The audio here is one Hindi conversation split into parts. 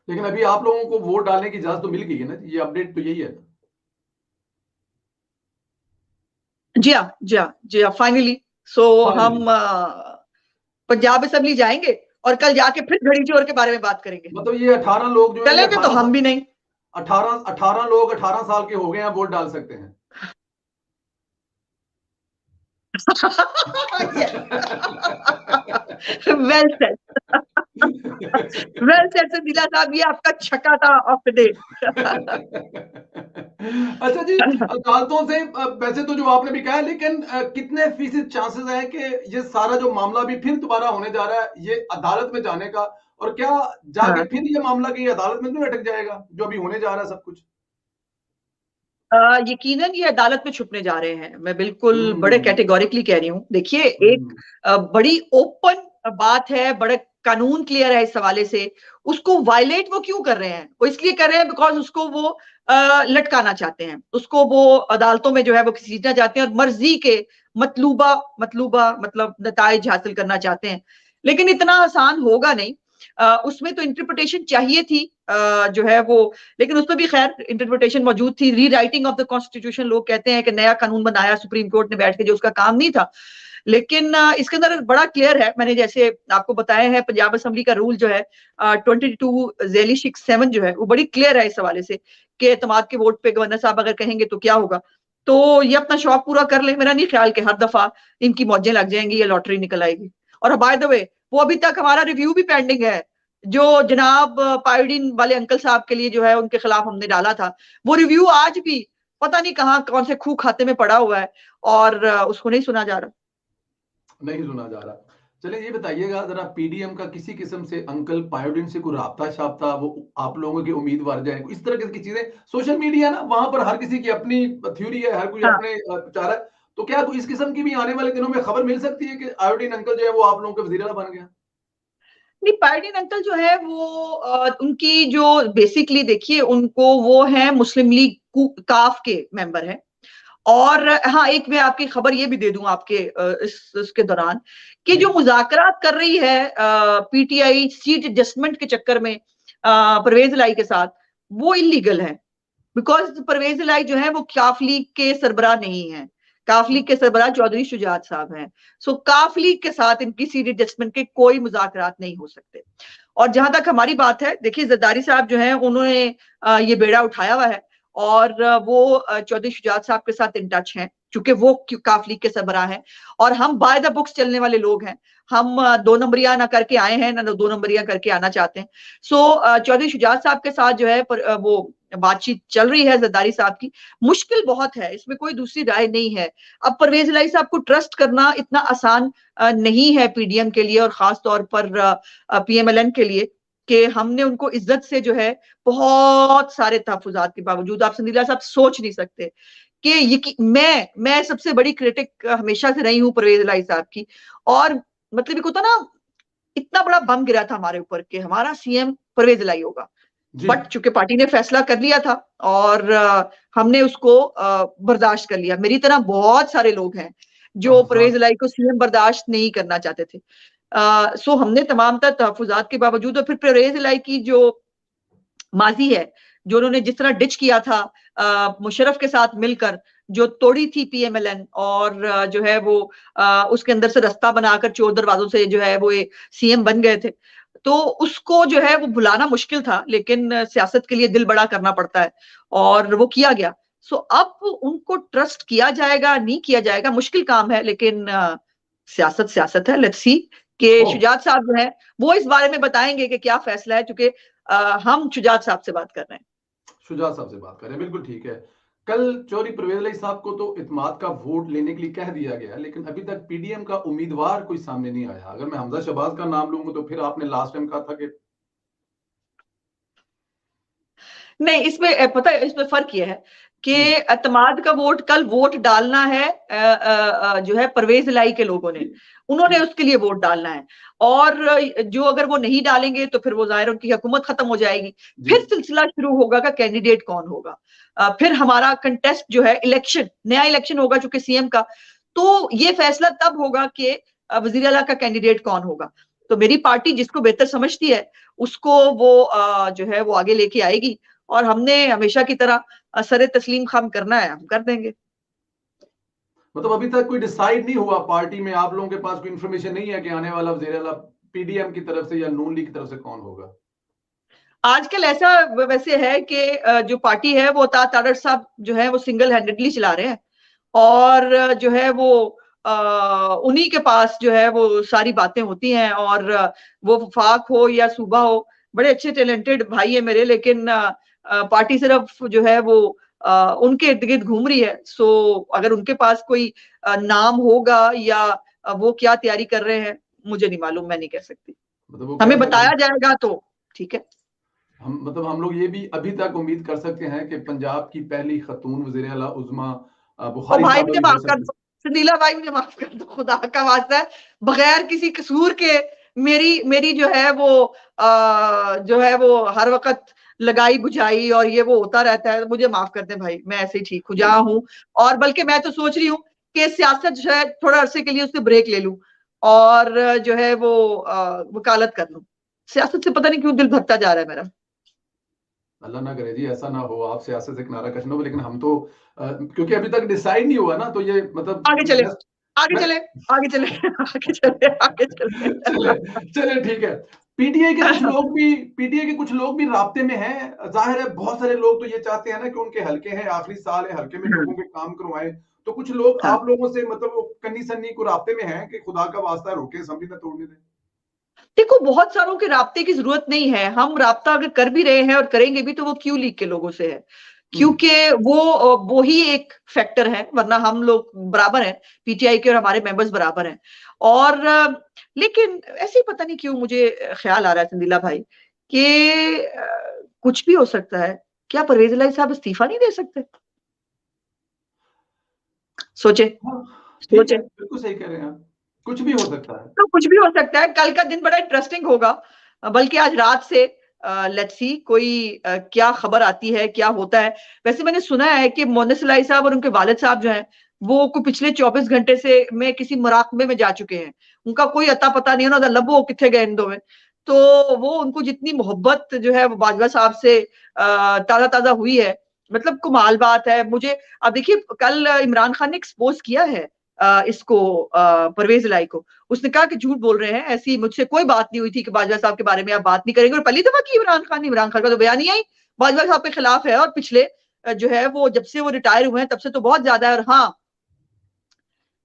लेकिन अभी आप लोगों को वोट डालने की इजाजत तो मिल गई है ना, ये अपडेट तो यही है ना? जी हाँ, जी हाँ, जी हाँ, फाइनली। So finally. हम पंजाब असेंबली जाएंगे और कल जाके फिर घड़ी चोर के बारे में बात करेंगे। मतलब ये 18 लोग जो है, ये चलेंगे तो हम भी नहीं। 18 लोग 18 साल के हो गए हैं, वोट डाल सकते हैं। Well set. वेल सेट से दिला साहब, ये आपका छक्का था ऑफ द डे। अच्छा जी, अदालतों से वैसे तो जो आपने भी कहा, लेकिन कितने फीसद चांसेस हैं कि ये सारा जो मामला भी फिर दोबारा होने जा रहा है, ये अदालत में जाने का? और क्या जाके हाँ, फिर ये मामला कहीं अदालत में तो नहीं अटक जाएगा, जो अभी होने जा रहा है सब कुछ? यकीनन ये अदालत में छुपने जा रहे हैं, मैं बिल्कुल बड़े हम्म। कैटेगोरिकली कह रही हूँ। देखिए, एक हम्म। बड़ी ओपन बात है, बड़े कानून क्लियर है इस हवाले से। उसको वायलेट वो क्यों कर रहे हैं? वो इसलिए कर रहे हैं बिकॉज उसको वो लटकाना चाहते हैं, उसको वो अदालतों में जो है वो घसीटना चाहते हैं और मर्जी के मतलूबा मतलूबा मतलब नताइज हासिल करना चाहते हैं। लेकिन इतना आसान होगा नहीं। उसमें तो इंटरप्रिटेशन चाहिए थी, जो है वो, लेकिन उसमें भी खैर इंटरप्रिटेशन मौजूद थी। री राइटिंग ऑफ द कॉन्स्टिट्यूशन लोग कहते हैं कि नया कानून बनाया सुप्रीम कोर्ट ने बैठ के, जो उसका काम नहीं था। लेकिन इसके अंदर बड़ा क्लियर है, मैंने जैसे आपको बताया है, पंजाब असेंबली का रूल जो है 22(7) जो है वो बड़ी क्लियर है इस हवाले से कि एतमाद के वोट पे गवर्नर साहब अगर कहेंगे तो क्या होगा। तो ये अपना शौक पूरा कर ले, मेरा नहीं ख्याल कि हर दफा इनकी मौजें लग जाएंगी या लॉटरी निकल आएगी। और बाय द वे, वो अभी तक हमारा रिव्यू भी पेंडिंग है, जो जनाब पायोडीन वाले अंकल साहब के लिए जो है उनके खिलाफ हमने डाला था। वो रिव्यू आज भी पता नहीं कहाँ कौन से खूह खाते में पड़ा हुआ है और उसको नहीं सुना जा रहा। नहीं सुना जा रहा। चलिए ये बताइएगा जरा, पीडीएम का किसी किस्म से अंकल पायोडिन से कोई राबता शाबता, वो आप लोगों के उम्मीदवार जाए, इस तरह की चीजें? सोशल मीडिया ना, वहां पर हर किसी की अपनी थ्योरी है, हर कोई हाँ, अपने विचार है। तो क्या इस किस्म की भी आने वाले दिनों में खबर मिल सकती है कि आयोडीन अंकल जो है वो आप लोगों के वजीर आला बन गया? नहीं, पायोडीन अंकल जो है वो उनकी जो बेसिकली देखिए, उनको वो है मुस्लिम लीग काफ के मेंबर है। और हाँ, एक मैं आपकी खबर ये भी दे दूं आपके इसके दौरान कि जी। जो मुज़ाकरात कर रही है पीटीआई सीट एडजस्टमेंट के चक्कर में परवेज इलाही के साथ, वो इलीगल है। बिकॉज परवेज इलाही जो है वो काफ लीग के सरबराह नहीं है। काफ लीग के सरबराह चौधरी शुजात साहब हैं। सो काफ लीग के साथ इनकी सीट एडजस्टमेंट के कोई मुज़ाकरात नहीं हो सकते। और जहां तक हमारी बात है, देखिए जरदारी साहब जो है उन्होंने ये बेड़ा उठाया हुआ है और वो चौधरी शुजात साहब के साथ इन टच हैं, चूंकि वो काफ लीग के सरबराह हैं। और हम बाय द बुक्स चलने वाले लोग हैं। हम दो नंबरिया ना करके आए हैं, ना दो नंबरिया करके आना चाहते हैं। सो चौधरी शुजात साहब के साथ जो है वो बातचीत चल रही है जरदारी साहब की। मुश्किल बहुत है, इसमें कोई दूसरी राय नहीं है। अब परवेज इलाही साहब को ट्रस्ट करना इतना आसान नहीं है पीडीएम के लिए, और खास तौर पर पीएमएलएन के लिए, कि हमने उनको इज्जत से जो है बहुत सारे तहफुजात के बावजूद, आप संदीला साहब सोच नहीं सकते कि ये मैं सबसे बड़ी क्रिटिक हमेशा से रही हूं परवेज इलाही साहब की। और मतलब एक होता ना, इतना बड़ा बम गिरा था हमारे ऊपर कि हमारा सीएम परवेज इलाही होगा। जी। बट चूंकि पार्टी ने फैसला कर लिया था और हमने उसको बर्दाश्त कर लिया। मेरी तरह बहुत सारे लोग हैं जो परवेज तहफ्फुज़ात। इलाही को सीएम बर्दाश्त नहीं करना चाहते थे। सो हमने तमाम तर तहफुजात के बावजूद, और फिर परवेज इलाही की जो माजी है, जो उन्होंने जिस तरह डिच किया था मुशर्रफ के साथ मिलकर, जो तोड़ी थी पीएमएलएन, और जो है वो उसके अंदर से रास्ता बनाकर चोर दरवाजों से जो है वो सीएम बन गए थे। तो उसको जो है वो भुलाना मुश्किल था, लेकिन सियासत के लिए दिल बड़ा करना पड़ता है और वो किया गया। सो अब उनको ट्रस्ट किया जाएगा नहीं किया जाएगा, मुश्किल काम है, लेकिन सियासत सियासत है। लेट्स सी कि ओह। शुजात साहब जो है वो इस बारे में बताएंगे कि क्या फैसला है, क्योंकि हम शुजात साहब से बात कर रहे हैं। शुजात साहब से बात करें, बिल्कुल ठीक है। कल चौधरी परवेज अली साहब को तो इत्मीनान का वोट लेने के लिए कह दिया गया, लेकिन अभी तक पीडीएम का उम्मीदवार कोई सामने नहीं आया। अगर मैं हमजा शहबाज का नाम लूंगा तो फिर आपने लास्ट टाइम कहा था कि नहीं, इसमें पता है, इसमें फर्क ये है कि जी। एतमाद का वोट कल वोट डालना है जो है परवेज इलाही के लोगों ने, उन्होंने ठीक। उसके लिए वोट डालना है। और जो अगर वो नहीं डालेंगे तो फिर वो जाहिर उनकी हुकूमत खत्म हो जाएगी। जी। फिर सिलसिला शुरू होगा का कैंडिडेट कौन होगा। फिर हमारा कंटेस्ट जो है इलेक्शन, नया इलेक्शन होगा चूंकि सीएम का। तो ये फैसला तब होगा कि वजीर आला का कैंडिडेट कौन होगा। तो मेरी पार्टी जिसको बेहतर समझती है उसको वो जो है वो आगे लेके आएगी, और हमने हमेशा की तरह सरे तस्लीम खाम करना है, हम कर देंगे। मतलब अभी तक कोई डिसाइड नहीं हुआ पार्टी में, आप लोगों के पास कोई इन्फॉर्मेशन नहीं है कि आने वाला वज़ीर आला पीडीएम की तरफ से या नून लीग की तरफ से कौन होगा? आजकल ऐसा वैसे है कि जो पार्टी है वो तारड़ साहब जो है वो सिंगल हैंडेडली चला रहे हैं, और जो है वो उन्हीं के पास जो है वो सारी बातें होती हैं, और वो वफाक हो या सूबा हो, बड़े अच्छे टैलेंटेड भाई है मेरे, लेकिन पार्टी सिर्फ जो है वो उनके इर्द गिर्द घूम रही है। सो अगर उनके पास कोई नाम होगा या वो क्या तैयारी कर रहे हैं मुझे नहीं मालूम, मैं नहीं कह सकती। मतलब वो हमें कह सकते बताया हैं, जाएगा तो ठीक है। हम लोग ये भी अभी तक उम्मीद कर सकते हैं कि पंजाब की पहली खतून वज़ीर आला उज़्मा ओ बुखारी भाई साहबा मुझे भी हो माफ कर सकती दो, संदीला भाई मुझे माफ कर दो, खुदा का वास्ता है, बगैर किसी कसूर के मेरी मेरी जो है वो जो है वो हर वक्त लगाई बुझाई और ये वो होता रहता है, मुझे माफ कर दे भाई, मैं ऐसे ही ठीक हो जा हूँ। और बल्कि मैं तो सोच रही हूँ कि सियासत जो है थोड़ा अरसे के लिए उससे ब्रेक ले लूं, और जो है वो वकालत कर लूं। सियासत से पता नहीं क्यों दिल भरता जा रहा है मेरा। अल्लाह ना करे जी, ऐसा ना हो, आप सियासत से किनारा कश ना हो, लेकिन हम तो क्योंकि अभी तक डिसाइड नहीं हुआ ना, तो ये मतलब आगे चले, आगे मैं चले, आगे चले, आगे चले, आगे चले। चले चले ठीक है। पीटीआई के कुछ लोग भी राब्ते में हैं। जाहिर है बहुत सारे लोग तो ये चाहते हैं ना कि उनके हलके हैं, आखिरी साल है, हलके में लोगों के काम करवाएं। तो कुछ लोग हाँ, आप लोगों से मतलब वो कन्नी सन्नी को राब्ते में हैं कि खुदा का वास्ता रोके, असेंबली ना तोड़ने दें। देखो बहुत सारों के राब्ते की जरूरत नहीं है, हम राब्ता अगर कर भी रहे हैं और करेंगे भी तो वो क्यू लीग के लोगों से है, हम्म। क्योंकि वो ही एक फैक्टर है, वरना हम लोग बराबर हैं, पीटीआई के और हमारे मेंबर्स बराबर हैं। और लेकिन ऐसे ही पता नहीं क्यों मुझे ख्याल आ रहा है संदीला भाई कि कुछ भी हो सकता है। क्या परवेज इलाही साहब इस्तीफा नहीं दे सकते? सोचे, हाँ, ठीक है, सोचे। बिल्कुल सही कह रहे हैं आप, कुछ भी हो सकता है। तो कुछ भी हो सकता है, कल का दिन बड़ा इंटरेस्टिंग होगा। बल्कि आज रात से लेट्स सी कोई क्या खबर आती है, क्या होता है। वैसे मैंने सुना है कि मोहम्मद सलाई साहब और उनके वालिद साहब जो हैं वो को पिछले 24 घंटे से में किसी मुराकबे में जा चुके हैं, उनका कोई अता पता नहीं है, उन्होंने लबो किथे गए इन दो में। तो वो उनको जितनी मोहब्बत जो है वो बाजवा साहब से ताजा ताजा हुई है, मतलब कमाल बात है। मुझे अब देखिए कल इमरान खान ने एक्सपोज किया है इसको परवेज इलाही को। उसने कहा कि झूठ बोल रहे हैं, ऐसी मुझसे कोई बात नहीं हुई थी कि बाजवा साहब के बारे में आप बात नहीं करेंगे, और पहली दफा की इमरान खान का तो बयान नहीं आई बाजवा साहब के खिलाफ है, और पिछले जो है वो जब से वो रिटायर हुए हैं तब से तो बहुत ज्यादा है। और हाँ,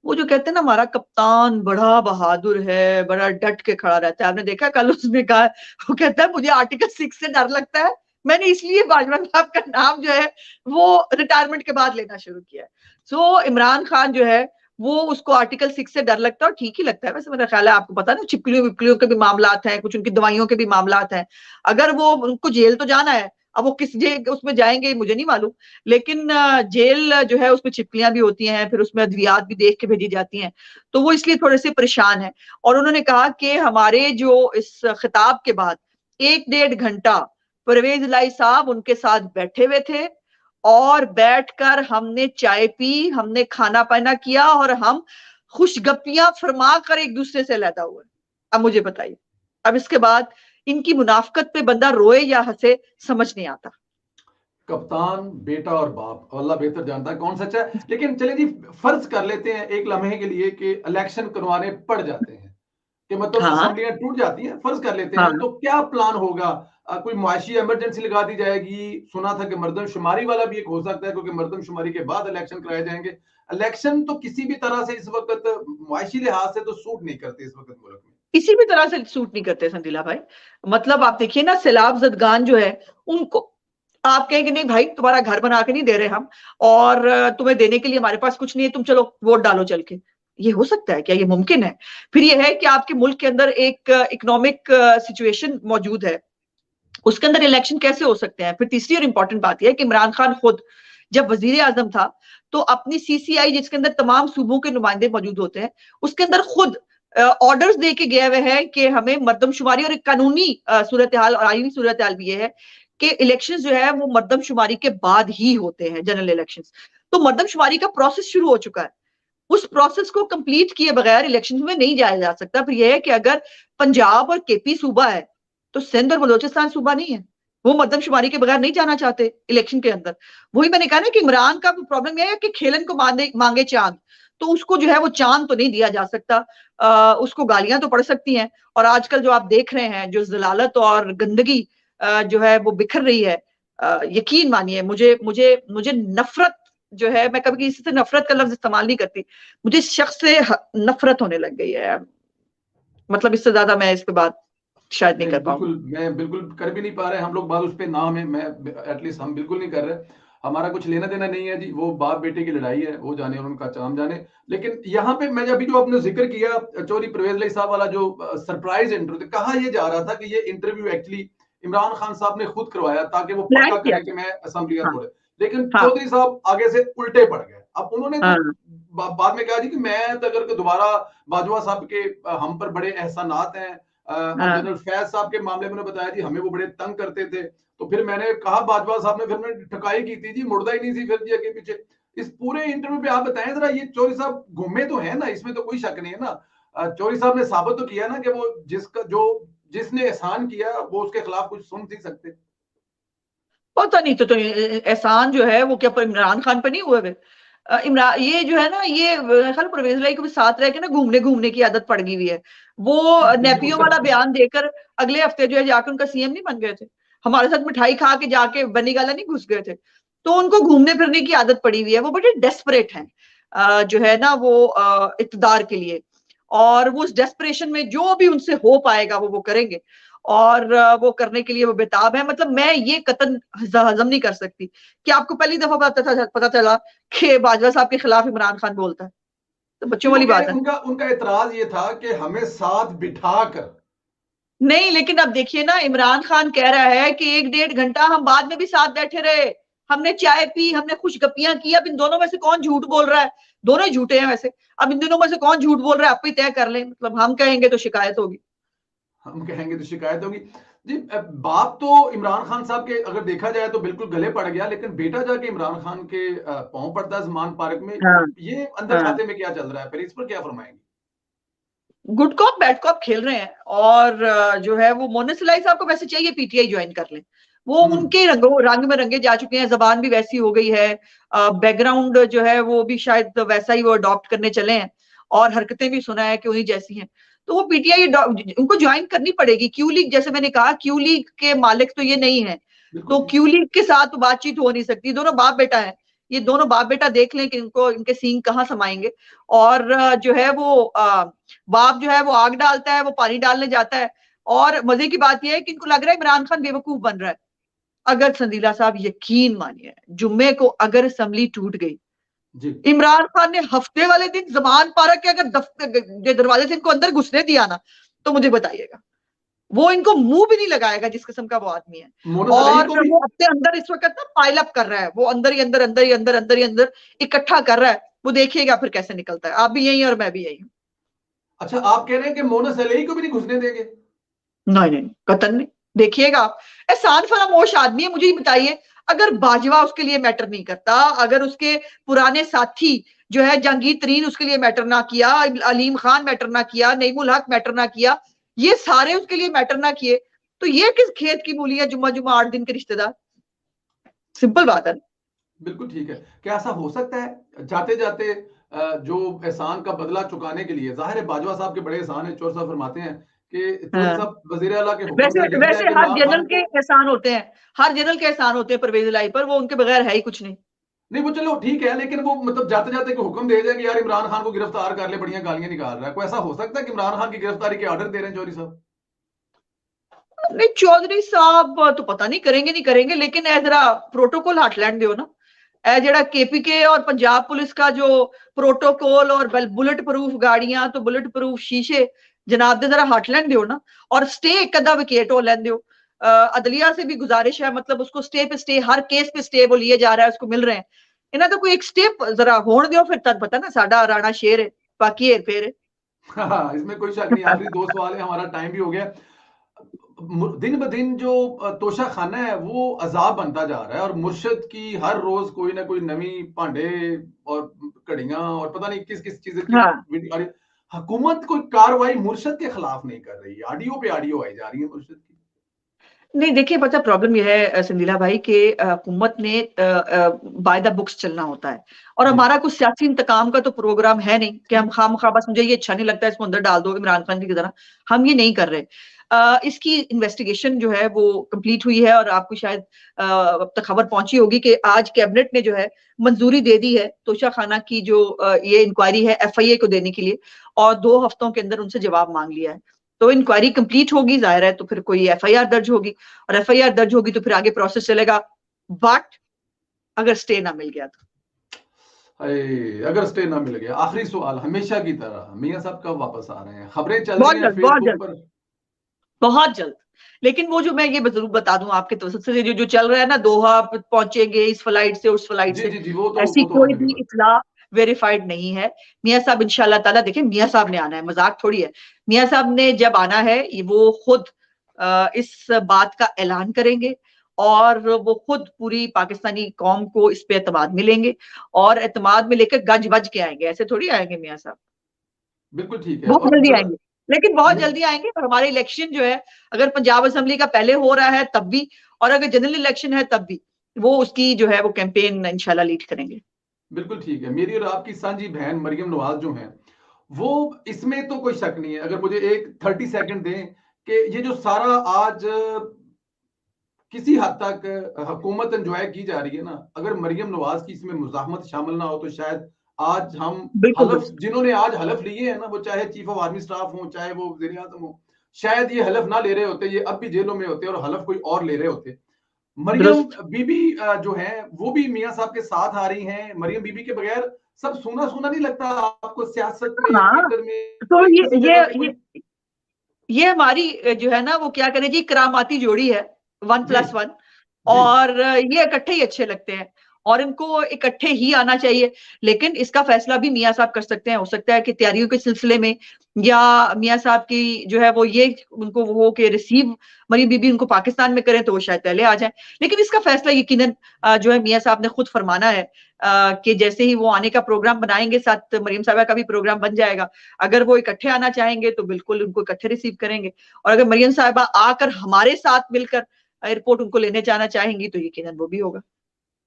वो जो कहते हैं ना हमारा कप्तान बड़ा बहादुर है, बड़ा डट के खड़ा रहता है, आपने देखा कल उसने कहा, वो कहता है मुझे आर्टिकल 6 से डर लगता है, मैंने इसलिए बाजवा साहब का नाम जो है वो रिटायरमेंट के बाद लेना शुरू किया है। सो इमरान खान जो है वो उसको आर्टिकल 6 से डर लगता है, और ठीक ही लगता है वैसे, मेरा ख्याल है आपको पता है ना, छिपकलियों विपकलियों के भी मामलात हैं, कुछ उनकी दवाइयों के भी मामलात हैं। अगर वो उनको जेल तो जाना है, अब वो किस जेल उसमें जाएंगे मुझे नहीं मालूम, लेकिन जेल जो है उसमें छिपकलियां भी होती हैं, फिर उसमें अद्वियात भी देख के भेजी जाती हैं, तो वो इसलिए थोड़े से परेशान है। और उन्होंने कहा कि हमारे जो इस खिताब के बाद 1-1.5 घंटा परवेज इलाही साहब उनके साथ बैठे हुए थे, और बैठकर हमने चाय पी, हमने खाना पाना किया, और हम खुशगपियां फरमा कर एक दूसरे से अलहदा हुए। अब मुझे बताइए, अब इसके बाद इनकी मुनाफकत पे बंदा रोए या हंसे समझ नहीं आता। कप्तान, बेटा और बाप, अल्लाह बेहतर जानता है कौन सच्चा है। लेकिन चले जी, फर्ज कर लेते हैं एक लम्हे के लिए कि इलेक्शन करवाने पड़ जाते हैं, कि मतलब हाँ, असेंबलियां टूट जाती हैं, फर्ज कर लेते हैं, हाँ। तो क्या प्लान होगा? कोई मुआशी इमरजेंसी लगा दी जाएगी? सुना था कि मर्दमशुमारी वाला भी एक हो सकता है, क्योंकि मर्दमशुमारी के बाद इलेक्शन कराए जाएंगे। इलेक्शन तो किसी भी तरह से इस वक्त मुआशी लिहाज से तो सूट नहीं करते इस वक्त मुल्क में। किसी भी तरह से सूट नहीं करते संदीला भाई। मतलब आप देखिए ना, सैलाब जदगान जो है उनको आप कहेंगे नहीं भाई तुम्हारा घर बना के नहीं दे रहे हम, और तुम्हें देने के लिए हमारे पास कुछ नहीं है, तुम चलो वोट डालो चल के। ये हो सकता है क्या? ये मुमकिन है? फिर ये है कि आपके मुल्क के अंदर एक इकोनॉमिक सिचुएशन मौजूद है, उसके अंदर इलेक्शन कैसे हो सकते हैं? फिर तीसरी और इंपॉर्टेंट बात यह है कि इमरान खान खुद जब वजीर आजम था तो अपनी सीसीआई, जिसके अंदर तमाम सूबों के नुमाइंदे मौजूद होते हैं, उसके अंदर खुद ऑर्डर्स दे के गए हुए हैं कि हमें मर्दमशुमारी, और एक कानूनी सूरत हाल और आईनी सूरत हाल भी ये है कि इलेक्शन जो है वो मर्दमशुमारी के बाद ही होते हैं, जनरल इलेक्शन। तो मर्दमशुमारी का प्रोसेस शुरू हो चुका है, उस प्रोसेस को कंप्लीट किए बगैर इलेक्शन में नहीं जाया जा सकता। फिर यह है कि अगर पंजाब और केपी सूबा है तो सिंध और बलोचिस्तान सूबा नहीं है, वो मर्दमशुमारी के बगैर नहीं जाना चाहते इलेक्शन के अंदर। वही मैंने कहा ना कि इमरान का प्रॉब्लम यह है कि खेलन को मांगे चांद, तो उसको जो है वो चांद तो नहीं दिया जा सकता। उसको गालियां तो पड़ सकती हैं, और आजकल जो आप देख रहे हैं जो जलालत और गंदगी जो है वो बिखर रही है, यकीन मानिए मुझे मुझे मुझे नफरत जो है, मैं कभी किसी से नफरत का लफ्ज इस्तेमाल नहीं करती, मुझे इस शख्स से नफरत होने लग गई है। मतलब इससे ज्यादा मैं इस पे बात शायद नहीं नहीं, कर पाऊंगी। बिल्कुल मैं बिल्कुल कर भी नहीं पा रहे हम लोग बात उस पे, ना में मैं एटलीस्ट हम बिल्कुल नहीं कर रहे। हमारा कुछ लेना देना नहीं है जी, वो बाप बेटे की लड़ाई है, वो जाने और उनका चाम जाने। लेकिन यहाँ पे मैं अभी जो आपने जिक्र किया चौधरी परवेज लाई साहब वाला जो सरप्राइज इंटरव्यू, कहा यह जा रहा था कि ये इंटरव्यू एक्चुअली इमरान खान साहब ने खुद करवाया ताकि वो प्लान पक्का किया करें कि मैं असम्बलियां था। तोड़े। लेकिन हाँ चौधरी साहब आगे से उल्टे पड़ गए। अब उन्होंने तो हाँ बाद में कहा जी कि मैं तो अगर दोबारा बाजवा साहब के हम पर बड़े एहसानात हैं, और हाँ जनरल फैज साहब के मामले में उन्होंने बताया जी हमें वो बड़े तंग करते थे। तो फिर मैंने कहा बाजवा साहब ने, फिर मैंने ठकाई की थी जी, मुर्दा ही नहीं थी फिर जी आगे पीछे। इस पूरे इंटरव्यू पे आप बताएं जरा, ये चौधरी साहब घूमे तो है ना, इसमें तो कोई शक नहीं है ना। चौधरी साहब ने साबित तो किया ना कि वो जिसने एहसान किया वो उसके खिलाफ कुछ सुन नहीं सकते। पता नहीं, तो एहसान जो है वो क्या पर इमरान खान पे नहीं हुए वे? इमरान ये जो है ना, ये ख्याल परवेज लाई को भी साथ रह के ना घूमने घूमने की आदत पड़ गई हुई है। वो नेपियो वाला बयान देकर अगले हफ्ते जो है जाकर उनका सीएम नहीं बन गए थे, हमारे साथ मिठाई खा के जाके बनी गाला नहीं घुस गए थे। तो उनको घूमने फिरने की आदत पड़ी हुई है, वो बड़े डेस्परेट हैं जो है ना वो इक़्तिदार के लिए। और वो उस डेस्परेशन में जो भी उनसे हो पाएगा वो करेंगे, और वो करने के लिए वो बेताब है। मतलब मैं ये कतन हजम नहीं कर सकती कि आपको पहली दफा पता चला कि बाजवा साहब के खिलाफ इमरान खान बोलता है, तो बच्चों नहीं, वो वाली कह बात रहे है। उनका उनका एतराज ये था कि हमें साथ बिठा कर। नहीं, लेकिन अब देखिए ना, इमरान खान कह रहा है कि 1-1.5 घंटा हम बाद में भी साथ बैठे रहे, हमने चाय पी, हमने खुशगपियां की। अब इन दोनों में से कौन झूठ बोल रहा है? दोनों ही झूठे हैं वैसे। अब इन दोनों में से कौन झूठ बोल रहा है आप ही तय कर लें, मतलब हम कहेंगे तो शिकायत होगी। हम कहेंगे तो शिकायत होगी जी। बाप तो इमरान खान साहब के अगर देखा जाए तो बिल्कुल गले पड़ गया, लेकिन बेटा जाके इमरान खान के पांव पड़ता है जमान पार्क में। हाँ ये अंदर हाँ, खाते में क्या चल रहा है, फिर इस पर क्या फरमाएंगे? गुड कॉप बैड कॉप खेल रहे हैं। और जो है वो मोना सिलाई साहब को वैसे चाहिए पीटीआई ज्वाइन कर ले, वो हम्म। उनके रंग में रंगे जा चुके हैं, जबान भी वैसी हो गई है, बैकग्राउंड जो है वो भी शायद वैसा ही वो अडॉप्ट करने चले हैं, और हरकतें भी सुना है कि उन्हीं जैसी हैं। तो वो पीटीआई उनको ज्वाइन करनी पड़ेगी। क्यू लीग, जैसे मैंने कहा, क्यू लीग के मालिक तो ये नहीं है, बिल्कुल तो ठीक। क्यू लीग के साथ तो बातचीत हो नहीं सकती। दोनों बाप बेटा है, ये दोनों बाप बेटा देख लें कि इनको इनके सींग कहाँ समाएंगे। और जो है वो बाप जो है वो आग डालता है, वो पानी डालने जाता है। और मजे की बात यह है कि इनको लग रहा है इमरान खान बेवकूफ बन रहा है। अगर संदीला साहब यकीन मानिए, जुम्मे को अगर असेंबली टूट गई, जी। इमरान खान ने हफ्ते वाले दिन जमान पारा के अगर दरवाजे से इनको अंदर घुसने दिया ना, तो मुझे बताइएगा, वो इनको मुंह भी नहीं लगाएगा जिस किस्म का वो आदमी है। मोना सलेही और को भी। वो अपने अंदर इस वक्त ना पाइल अप कर रहा है, वो अंदर ही अंदर अंदर ही अंदर अंदर ही अंदर इकट्ठा कर रहा है। वो देखिएगा फिर कैसे निकलता है। आप भी यही और मैं भी यही हूँ। अच्छा, आप कह रहे हैं कि मोना सलेही को भी नहीं घुसने देंगे? नहीं नहीं, कतन नहीं। देखिएगा आप, एहसान फरामोश आदमी है। मुझे ही बताइए, अगर बाजवा उसके लिए मैटर नहीं करता, अगर उसके पुराने साथी जो है जहांगीर तरीन उसके लिए मैटर ना किया, अलीम खान मैटर ना किया, नईमुल हक मैटर ना किया, ये सारे उसके लिए मैटर ना किए, तो ये किस खेत की मूली है जुम्मा जुम्मा 8 दिन के रिश्तेदार? सिंपल बात है। बिल्कुल ठीक है। क्या ऐसा हो सकता है जाते जाते जो एहसान का बदला चुकाने के लिए, जाहिर है बाजवा साहब के बड़े एहसान है, चौधरी साहब फरमाते हैं कि चौधरी हाँ। साहब वजीर आला के हुक्म वैसे से लिख दिया वैसे कि हर इमरान जनरल खान के को। एहसान होते हैं, हर जनरल के एहसान होते हैं परवेज लाई पर, वो उनके बगैर है ही कुछ नहीं। नहीं, वो चलो ठीक है, लेकिन वो मतलब जाते जाते को हुक्म दे दिया कि यार इमरान खान को गिरफ्तार कर ले, बढ़िया गालियां निकाल रहा है। कोई ऐसा हो सकता है कि इमरान खान की गिरफ्तारी के ऑर्डर दे रहे हैं चौधरी साहब? नहीं, चौधरी साहब तो पता नहीं करेंगे नहीं करेंगे, लेकिन ए जरा प्रोटोकॉल हट लैंड दो ना। ए जरा केपीके और पंजाब पुलिस का जो प्रोटोकॉल और बुलेट प्रूफ गाड़ियां तो बुलेट प्रूफ शीशे जनाब दे जरा हट लैंड दो ना। और स्टे एक अद्धा विकेट हो लैंड दो। अदलिया से भी गुजारिश है, मतलब उसको स्टे पे स्टे, हर केस पे स्टे वो लिए जा रहा है, उसको मिल रहे हैं। इन्हें तो कोई एक स्टे जरा होने दो, फिर तब पता ना साडा राणा शेर है, बाकी हेर फेर है। हाँ, इसमें कोई शक नहीं। आखिरी दो सवाल है, हमारा टाइम भी हो गया। दिन ब दिन जो तोशा खाना है वो अजाब बनता जा रहा है, और मुर्शद की हर रोज कोई ना कोई नवी भांडे और कड़ियां और पता नहीं किस किस चीज की हाँ हुकूमत कोई कार्रवाई मुर्शद के खिलाफ नहीं कर रही है, ऑडियो पे ऑडियो आई जा रही है मुर्शद की। नहीं, देखिए पता प्रॉब्लम ये है संदीला भाई कि हुकूमत ने बाय द बुक्स चलना होता है, और जी हमारा कुछ सियासी इंतकाम का तो प्रोग्राम है नहीं कि हम खामखा बस मुझे ये अच्छा नहीं लगता है इसको अंदर डाल दो इमरान खान की तरह, हम ये नहीं कर रहे। इसकी इन्वेस्टिगेशन जो है वो कंप्लीट हुई है, और आपको शायद अब तक खबर पहुंची होगी कि आज कैबिनेट ने जो है मंजूरी दे दी है तोशा खाना की जो ये इंक्वायरी है एफआईए को देने के लिए, और 2 हफ्तों के अंदर उनसे जवाब मांग लिया है। तो इंक्वायरी कंप्लीट होगी, जाहिर है तो फिर कोई एफआईआर दर्ज होगी, और एफआईआर दर्ज होगी तो फिर आगे प्रोसेस चलेगा। बट अगर स्टे ना मिल गया तो अगर स्टे ना मिल गया, आखिरी सवाल हमेशा की तरह, मियां साहब कब वापस आ रहे हैं? खबरें चल रही बहुत हैं जल्द, बहुत फेसबुक जल्द, पर। बहुत जल्द। लेकिन वो जो मैं ये जरूर बता दूं आपके तो सबसे जो चल रहा है ना, दोहा पहुंचेंगे इस फ्लाइट से उस फ्लाइट जी से, जी जी, ऐसी वो तो कोई हमें भी भी पता। इतला वेरीफाइड नहीं है। मियां साहब इंशाल्लाह ताला, देखिए मियां साहब ने आना है, मजाक थोड़ी है। मियां साहब ने जब आना है वो खुद इस बात का ऐलान करेंगे, और वो खुद पूरी पाकिस्तानी कौम को इस पे एतमाद मिलेंगे, और एतमाद में लेकर गज बज के आएंगे, ऐसे थोड़ी आएंगे मियां साहब। बिल्कुल ठीक है। बहुत और जल्दी जरा आएंगे, लेकिन बहुत जल्दी आएंगे। और हमारे इलेक्शन जो है, अगर पंजाब असेंबली का पहले हो रहा है तब भी, और अगर जनरल इलेक्शन है तब भी, वो उसकी जो है वो कैंपेन इंशाल्लाह लीड करेंगे। बिल्कुल ठीक है। मेरी और आपकी सांझी बहन मरियम नवाज जो है, वो, इसमें तो कोई शक नहीं है। अगर मुझे एक 30 सेकंड दें कि ये जो सारा आज किसी हद तक हुकूमत एंजॉय की जा रही है ना, अगर मरियम नवाज की इसमें मुजाहमत शामिल ना हो तो शायद आज हम बिल्कुल हलफ, बिल्कुल। जिन्होंने आज हलफ लिए है ना, वो चाहे चीफ ऑफ आर्मी स्टाफ हो, चाहे वो वजीर आजम हो, शायद ये हलफ ना ले रहे होते, ये अब भी जेलों में होते और हलफ कोई और ले रहे होते। मरियम दुरुस्त। बीबी जो है वो भी मियां साहब के साथ आ रही हैं। मरियम बीबी के बगैर सब सूना सूना नहीं लगता आपको? सियासत में, हाँ, थिएटर में, तो किसी जगह पे कोई? ये हमारी जो है ना वो क्या करें जी, करामाती जोड़ी है, वन जी प्लस वन। जी। और ये इकट्ठे ही अच्छे लगते हैं, और इनको इकट्ठे ही आना चाहिए। लेकिन इसका फैसला भी मियां साहब कर सकते हैं, हो सकता है कि तैयारियों के सिलसिले में, या मियां साहब की जो है वो ये उनको वो हो के रिसीव मरियम बीबी उनको पाकिस्तान में करें तो वो शायद पहले आ जाए। लेकिन इसका फैसला यकीनन जो है मियां साहब ने खुद फरमाना है, कि जैसे ही वो आने का प्रोग्राम बनाएंगे, साथ मरियम साहबा का भी प्रोग्राम बन जाएगा। अगर वो इकट्ठे आना चाहेंगे तो बिल्कुल उनको इकट्ठे रिसीव करेंगे, और अगर मरियम साहबा आकर हमारे साथ मिलकर एयरपोर्ट उनको लेने जाना चाहेंगी तो यकीनन वो भी होगा।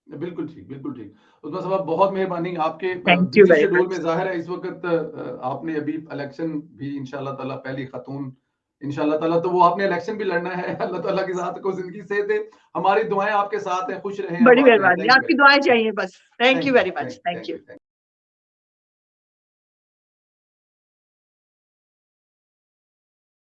बिल्कुल ठीक, बिल्कुल ठीक। उस्मान साहब बहुत मेहरबानी आपके thank you busy very schedule में। मच। ज़ाहिर है इस वक़्त आपने अभी इलेक्शन भी इंशाल्लाह ताला, पहली खातून इंशाल्लाह ताला, तो वो आपने इलेक्शन भी लड़ना है। अल्लाह ताला के साथ को ज़िंदगी सेहत दे। हमारी दुआएँ आपके साथ हैं, खुश रहें, बड़ी आबाद रहें। मेहरबानी, थैंक यू आपकी वेरी मच। दुआएं चाहिए बस। Thank you thank you, very much, thank thank you. You, thank